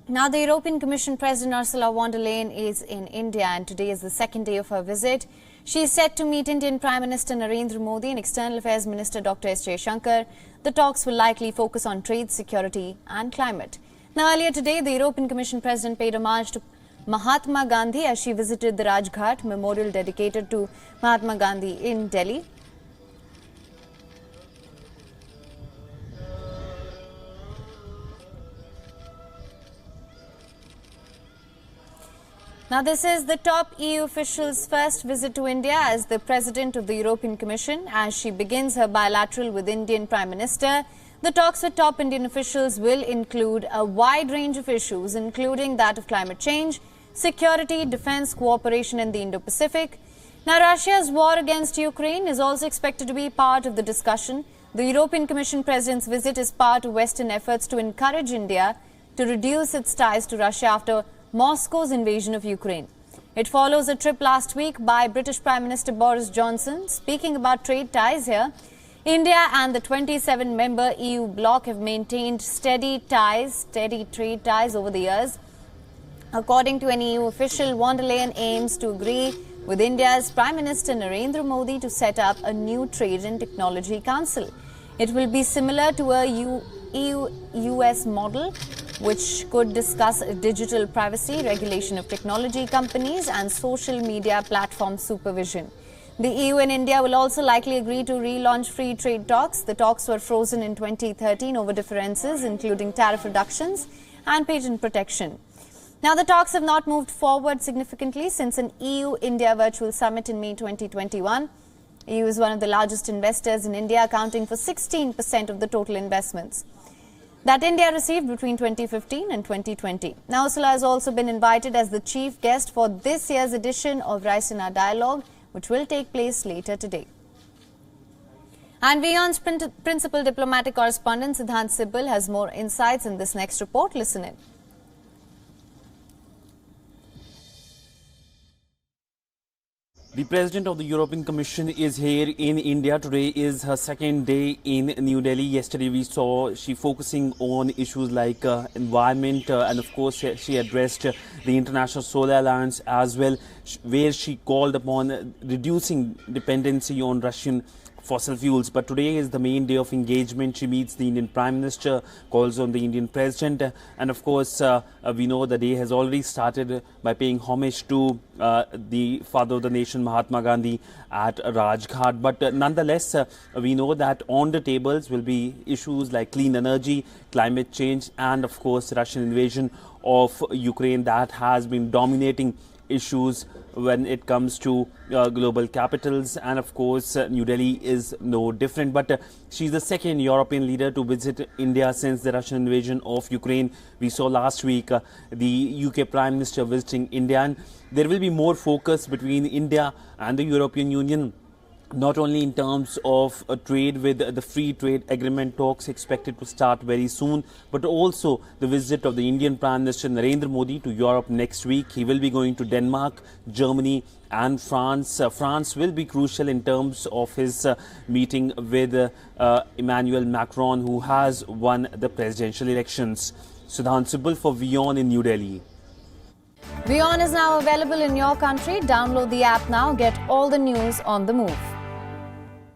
Now, the European Commission President Ursula von der Leyen is in India, and today is the second day of her visit. She is set to meet Indian Prime Minister Narendra Modi and External Affairs Minister Dr. S. Jaishankar. The talks will likely focus on trade, security and climate. Now, earlier today, the European Commission President paid homage to Mahatma Gandhi as she visited the Rajghat memorial dedicated to Mahatma Gandhi in Delhi. Now, this is the top EU official's first visit to India as the President of the European Commission. As she begins her bilateral with Indian Prime Minister, the talks with top Indian officials will include a wide range of issues, including that of climate change, security, defense, cooperation in the Indo-Pacific. Now, Russia's war against Ukraine is also expected to be part of the discussion. The European Commission President's visit is part of Western efforts to encourage India to reduce its ties to Russia after Moscow's invasion of Ukraine. It follows a trip last week by British Prime Minister Boris Johnson. Speaking about trade ties here, India and the 27-member EU bloc have maintained steady trade ties over the years. According to an EU official, von der Leyen aims to agree with India's Prime Minister Narendra Modi to set up a new Trade and Technology Council. It will be similar to a EU-US model, which could discuss digital privacy, regulation of technology companies and social media platform supervision. The EU and India will also likely agree to relaunch free trade talks. The talks were frozen in 2013 over differences, including tariff reductions and patent protection. Now, the talks have not moved forward significantly since an EU-India virtual summit in May 2021. EU is one of the largest investors in India, accounting for 16% of the total investments that India received between 2015 and 2020. Now, Ursula has also been invited as the chief guest for this year's edition of Raisina Dialogue, which will take place later today. And WION's principal diplomatic correspondent Siddhant Sibal has more insights in this next report. Listen in. The President of the European Commission is here in India. Today is her second day in New Delhi. Yesterday we saw she focusing on issues like environment and of course she addressed the International Solar Alliance as well, where she called upon reducing dependency on Russian fossil fuels. But today is the main day of engagement. She meets the Indian Prime Minister, calls on the Indian President, and of course we know the day has already started by paying homage to the father of the nation, Mahatma Gandhi, at Rajghat. But nonetheless, we know that on the tables will be issues like clean energy, climate change, and of course Russian invasion of Ukraine that has been dominating issues when it comes to global capitals, and of course New Delhi is no different. But she's the second European leader to visit India since the Russian invasion of Ukraine. We saw last week the UK Prime Minister visiting India, and there will be more focus between India and the European Union, not only in terms of trade with the free trade agreement talks expected to start very soon, but also the visit of the Indian Prime Minister Narendra Modi to Europe next week. He will be going to Denmark, Germany and France. France will be crucial in terms of his meeting with Emmanuel Macron, who has won the presidential elections. Siddhant Sibal for WION in New Delhi. WION is now available in your country. Download the app now. Get all the news on the move.